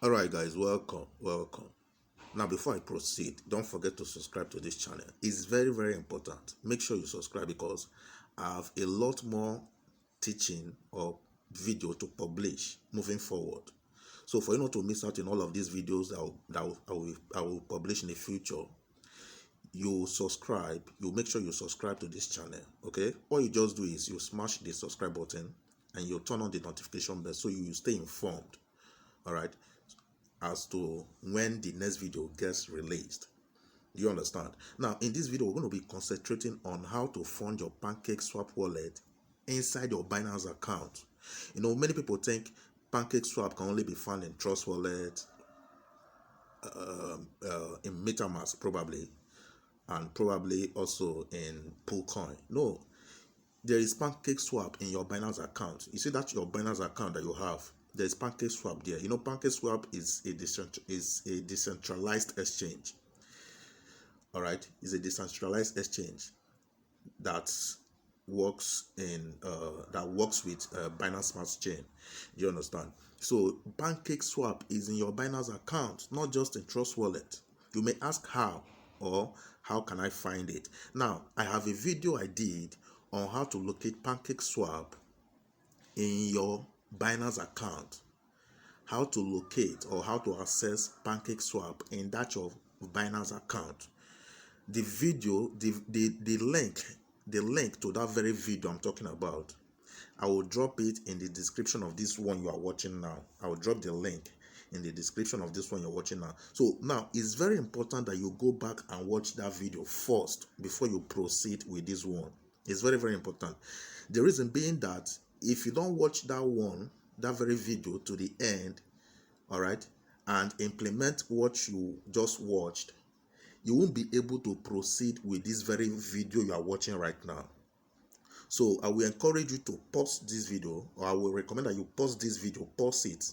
All right, guys, welcome. Now, before I proceed, don't forget to subscribe to this channel. It's very, very important. Make sure you subscribe because I have a lot more teaching or video to publish moving forward. So, for you not to miss out in all of these videos I will publish in the future, you subscribe. You make sure you subscribe to this channel. Okay, all you just do is you smash the subscribe button and you turn on the notification bell so you stay informed. All right, as to when the next video gets released. Do you understand? Now, in this video, we're going to be concentrating on how to fund your PancakeSwap wallet inside your Binance account. You know, many people think PancakeSwap can only be found in Trust Wallet, in MetaMask probably, and probably also in Poolcoin. No, there is PancakeSwap in your Binance account. You see that your Binance account that you have, there's PancakeSwap there. You know, PancakeSwap is a decentralized exchange. All right, it's a decentralized exchange that works with Binance Smart Chain. Do you understand? So PancakeSwap is in your Binance account, not just in Trust Wallet. You may ask how, or how can I find it? Now, I have a video I did on how to locate PancakeSwap in your Binance account, how to locate or how to access PancakeSwap in that your Binance account. The video, the link to that very video I'm talking about, I will drop it in the description of this one you are watching now. I will drop the link in the description of this one you're watching now. So now it's very important that you go back and watch that video first before you proceed with this one. It's very, very important. The reason being that if you don't watch that very video to the end, all right, and implement what you just watched, you won't be able to proceed with this very video you are watching right now. So I will encourage you to pause this video, or I will recommend that you pause this video, pause it,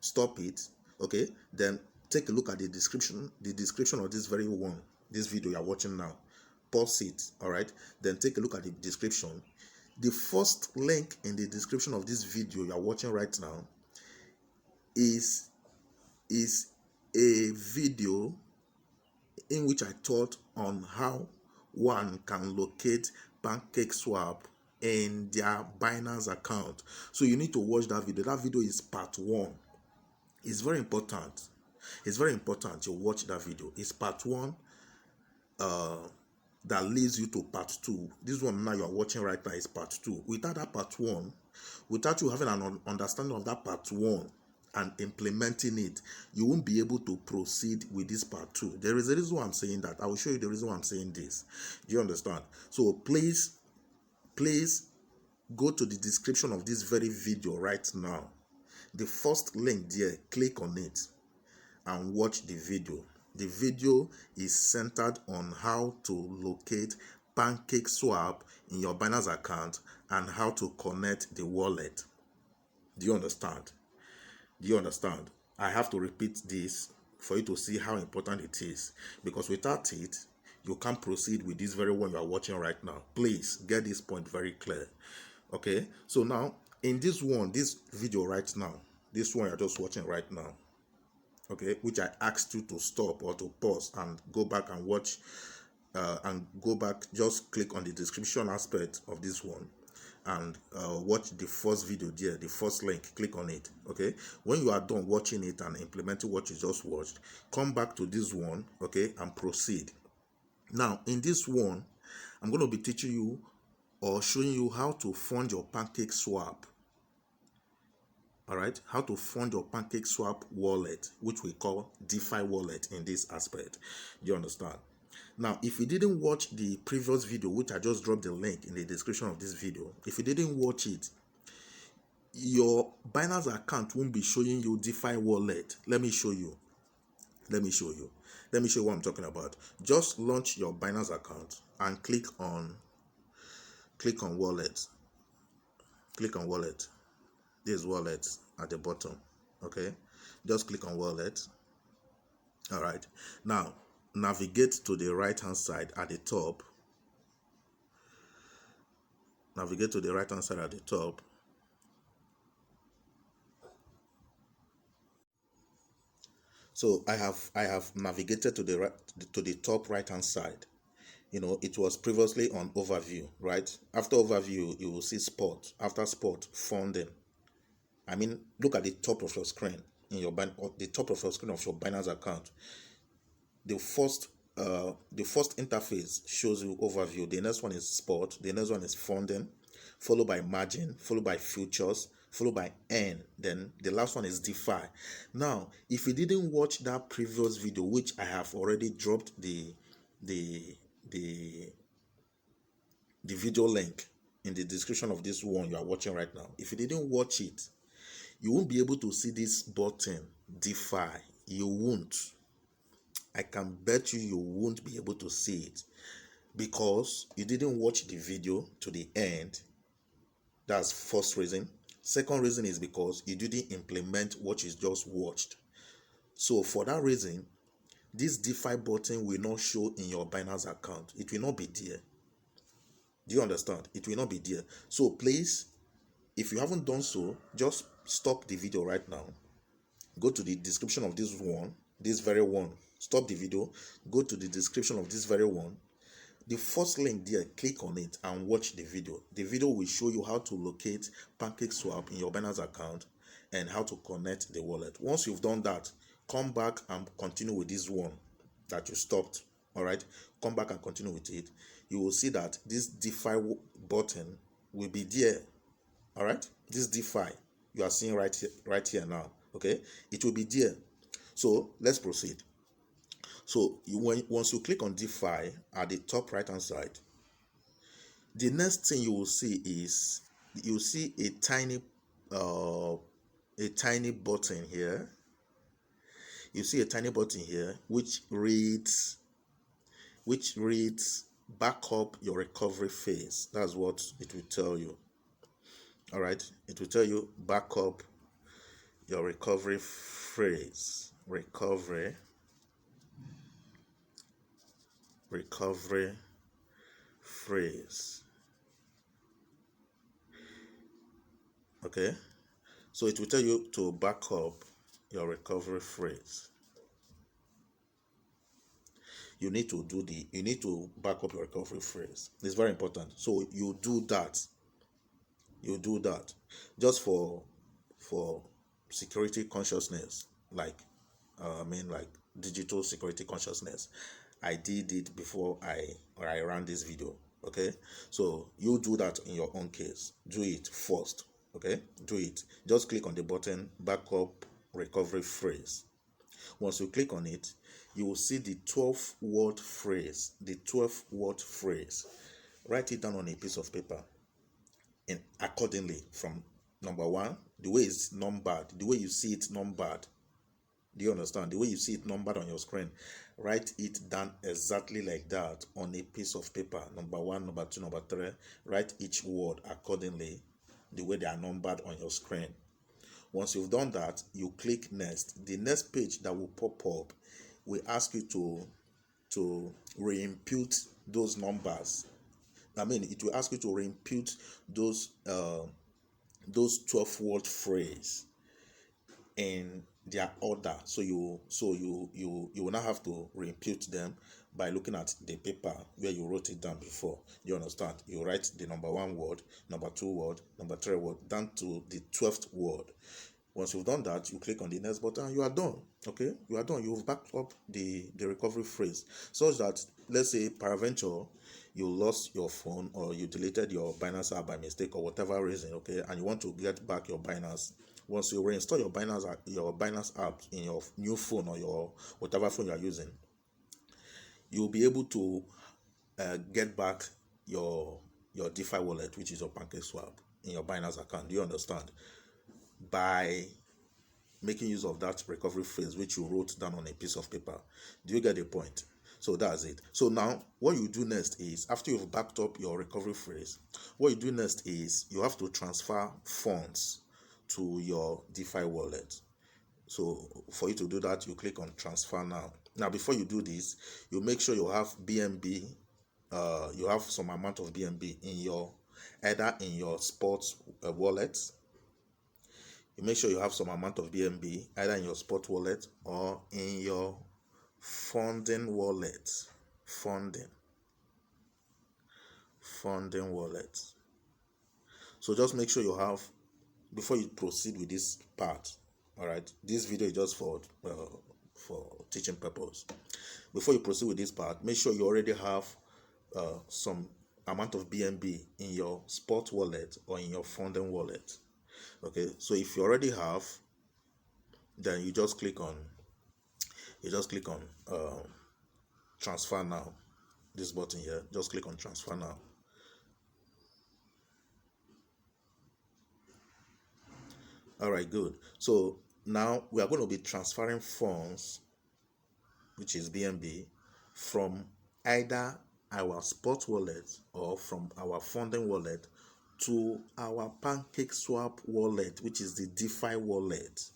stop it, okay, then take a look at the description of this very one, this video you are watching now. Pause it, all right, then take a look at the description. The first link in the description of this video you are watching right now is a video in which I taught on how one can locate PancakeSwap in their Binance account. So you need to watch that video. That video is part 1. It's very important. It's very important you watch that video. It's part 1 that leads you to part 2. This one now you are watching right now is part 2. Without that part 1, without you having an understanding of that part 1 and implementing it, you won't be able to proceed with this part 2. There is a reason why I'm saying that. I will show you the reason why I'm saying this. Do you understand? So please go to the description of this very video right now. The first link there, click on it and watch the video. The video is centered on how to locate PancakeSwap in your Binance account and how to connect the wallet. Do you understand? Do you understand? I have to repeat this for you to see how important it is, because without it, you can't proceed with this very one you are watching right now. Please get this point very clear. Okay, so now in this video right now, this one you're just watching right now, okay, which I asked you to stop or to pause and go back and watch, just click on the description aspect of this one and watch the first video there, the first link, click on it. Okay, when you are done watching it and implementing what you just watched, come back to this one, okay, and proceed. Now in this one, I'm going to be teaching you or showing you how to fund your PancakeSwap. All right, how to fund your PancakeSwap wallet, which we call DeFi wallet in this aspect. Do you understand? Now, if you didn't watch the previous video, which I just dropped the link in the description of this video, if you didn't watch it, your Binance account won't be showing you DeFi wallet. Let me show you. Let me show you what I'm talking about. Just launch your Binance account and click on wallet. Click on wallet. This wallet at the bottom. Okay, just click on wallet. All right, now navigate to the right hand side at the top. Navigate to the right hand side at the top. So I have navigated to the right, to the top right hand side. It was previously on overview, right? After overview, you will see sport. After sport, funding. I mean, look at the top of your screen in your the top of your screen of your Binance account. The first interface shows you overview. The next one is sport. The next one is funding, followed by margin, followed by futures, followed by N. Then the last one is DeFi. Now, if you didn't watch that previous video, which I have already dropped the the the video link in the description of this one you are watching right now. If you didn't watch it, you won't be able to see this button DeFi. You won't. I can bet you won't be able to see it because you didn't watch the video to the end. That's first reason. Second reason is because you didn't implement what you just watched. So for that reason, this DeFi button will not show in your Binance account. It will not be there. Do you understand? It will not be there. So please, if you haven't done so, just stop the video right now. Go to the description of this very one. Stop the video. Go to the description of this very one. The first link there, click on it and watch the video. The video will show you how to locate PancakeSwap in your Binance account and how to connect the wallet. Once you've done that, come back and continue with this one that you stopped. All right, come back and continue with it. You will see that this DeFi button will be there. All right, this DeFi you are seeing right here now. Okay, it will be there. So let's proceed. So once you click on DeFi at the top right hand side, the next thing you will see is you see a tiny button here. You see a tiny button here which reads back up your recovery phase. That's what it will tell you. All right, it will tell you back up your recovery phrase. Recovery phrase. Okay, so it will tell you to back up your recovery phrase. You need to back up your recovery phrase. It's very important. So you do that just for security consciousness, like digital security consciousness. I did it before I ran this video. Okay, so you do that in your own case. Do it first. Okay, do it. Just click on the button backup recovery phrase. Once you click on it, you will see the 12-word phrase. The 12-word phrase. Write it down on a piece of paper and accordingly from number one, the way it's numbered, the way you see it numbered. Do you understand? The way you see it numbered on your screen, write it down exactly like that on a piece of paper. Number one, number two, number three. Write each word accordingly, the way they are numbered on your screen. Once you've done that, you click next. The next page that will pop up will ask you to re-input those numbers. I mean, it will ask you to re-input those 12-word phrase in their order. So you will now have to re-input them by looking at the paper where you wrote it down before. You understand? You write the number one word, number two word, number three word, down to the 12th word. Once you've done that, you click on the next button and you are done. Okay, you are done. You've backed up the recovery phrase such that, let's say peradventure you lost your phone or you deleted your Binance app by mistake or whatever reason, okay, and you want to get back your Binance. Once you reinstall your Binance app in your new phone or your whatever phone you are using, you'll be able to get back your DeFi wallet, which is your PancakeSwap, in your Binance account. Do you understand? By making use of that recovery phrase which you wrote down on a piece of paper. Do you get the point? So that's it. So now what you do next is, after you've backed up your recovery phrase, what you do next is you have to transfer funds to your DeFi wallet. So for you to do that, you click on transfer now. Now before you do this, you make sure you have BNB, you have some amount of BNB in your, either in your sports wallet, You make sure you have some amount of BNB either in your spot wallet or in your funding wallet. Funding wallet. So just make sure you have, before you proceed with this part. All right, this video is just for teaching purpose. Before you proceed with this part, make sure you already have some amount of BNB in your spot wallet or in your funding wallet. Okay, so if you already have, then you just click on transfer now. This button here, just click on transfer now. All right, good. So now we are going to be transferring funds, which is BNB, from either our spot wallet or from our funding wallet to our PancakeSwap wallet, which is the DeFi wallet.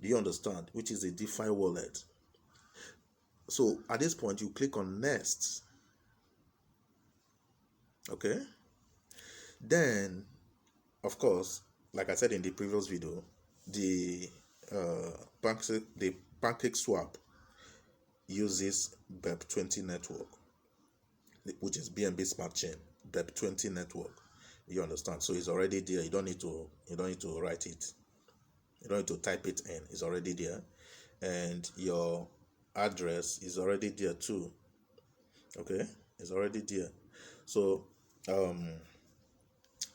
Do you understand? Which is the DeFi wallet. So at this point, you click on next. Okay. Then, of course, like I said in the previous video, the PancakeSwap uses BEP20 network, which is BNB Smart Chain, BEP20 network. You understand? So it's already there. You don't need to write it. You don't need to type it in. It's already there, and your address is already there too. Okay, it's already there. So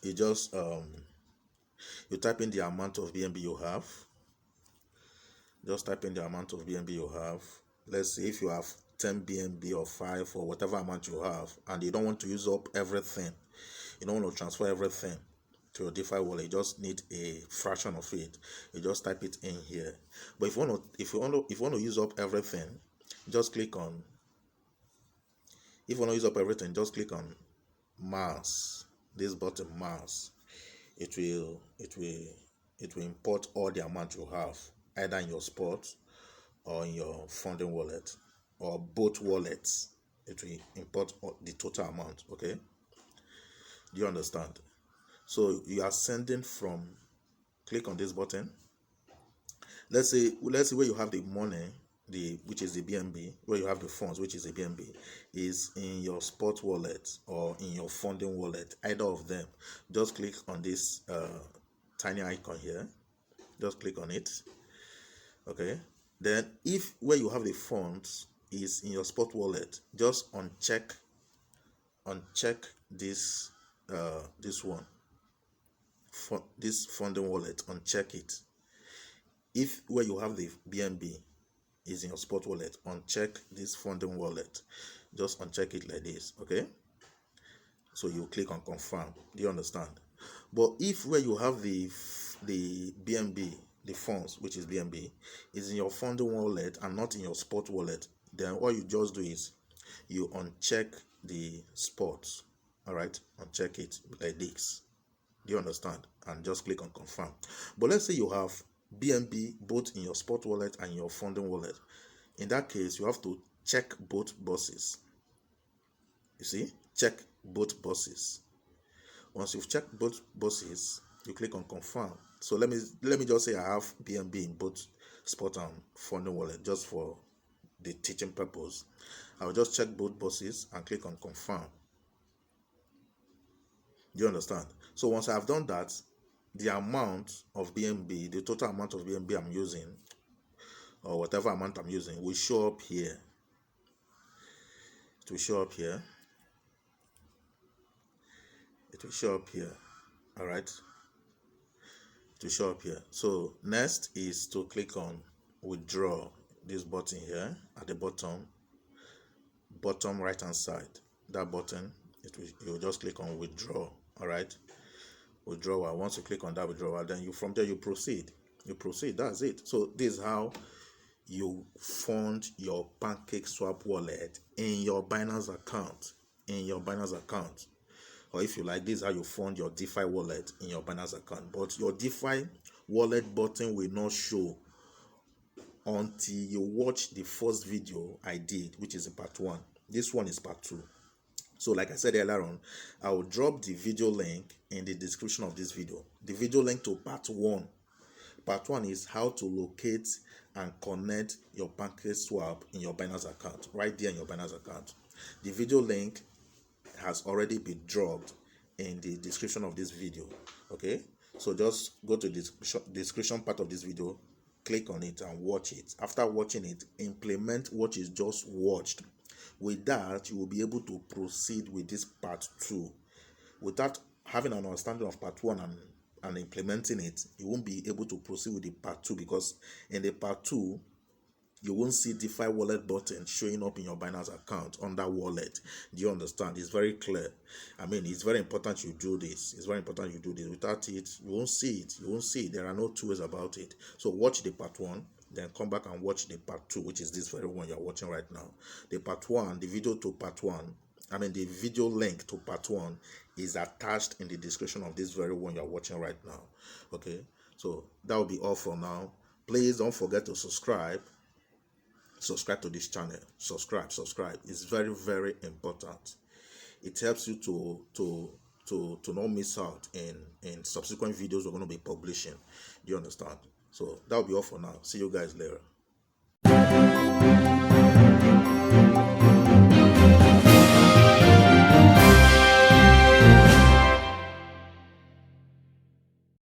you just you type in the amount of BNB you have. Just type in the amount of BNB you have. Let's say if you have 10 BNB or 5 or whatever amount you have, and you don't want to use up everything, you don't want to transfer everything to your DeFi wallet, you just need a fraction of it. You just type it in here. But if you want to use up everything, just click on. If you want to use up everything, just click on mass. This button, mass. It will import all the amount you have, either in your spot or in your funding wallet, or both wallets. It will import the total amount. Okay, do you understand? So you are sending from, click on this button. Let's say where you have the money, which is the BNB, where you have the funds, which is the BNB, is in your spot wallet or in your funding wallet, either of them. Just click on this tiny icon here. Just click on it. Okay, then if where you have the funds is in your spot wallet, just uncheck this one, for this funding wallet, uncheck it. If where you have the BNB is in your spot wallet, uncheck this funding wallet. Just uncheck it like this. Okay, so you click on confirm. Do you understand? But if where you have the BNB, the funds, which is BNB, is in your funding wallet and not in your spot wallet, then what you just do is you uncheck the spot. All right, uncheck it like this. Do you understand? And just click on confirm. But let's say you have BNB both in your spot wallet and your funding wallet. In that case, you have to check both boxes. You see, check both boxes. Once you've checked both boxes, you click on confirm. So let me just say I have BNB in both spot and funding wallet, just for the teaching purpose. I will just check both boxes and click on confirm. Do you understand? So once I've done that, the amount of BNB, the total amount of BNB I'm using, or whatever amount I'm using, will show up here. It will show up here. It will show up here. All right. It will show up here. So next is to click on withdraw. This button here at the bottom right hand side. That button, you'll just click on withdraw. All right. Withdrawal. Once you click on that withdrawal, then from there you proceed. That's it. So this is how you fund your PancakeSwap wallet in your Binance account. Or if you like, this is how you fund your DeFi wallet in your Binance account. But your DeFi wallet button will not show until you watch the first video I did, which is in part 1. This one is part 2. So like I said earlier on, I will drop the video link in the description of this video. The video link to part 1 Part 1 is how to locate and connect your PancakeSwap in your Binance account, right there in your Binance account. The video link has already been dropped in the description of this video. Okay, so just go to the description part of this video, click on it and watch it. After watching it, implement what is just watched. With that, you will be able to proceed with this part 2. Without having an understanding of part 1 and implementing it, you won't be able to proceed with the part 2, because in the part 2 you won't see DeFi wallet button showing up in your Binance account under wallet. Do you understand? It's very clear. I mean, it's very important you do this. It's very important you do this. Without it, you won't see it. You won't see it. There are no two ways about it. So watch the part 1, then come back and watch the part 2, which is this very one you're watching right now. The part 1, the video to part 1, the video link to part 1 is attached in the description of this very one you're watching right now. Okay, so that will be all for now. Please don't forget to subscribe to this channel. Subscribe. It's very, very important. It helps you to not miss out in subsequent videos we're going to be publishing. Do you understand? So that'll be all for now. See you guys later.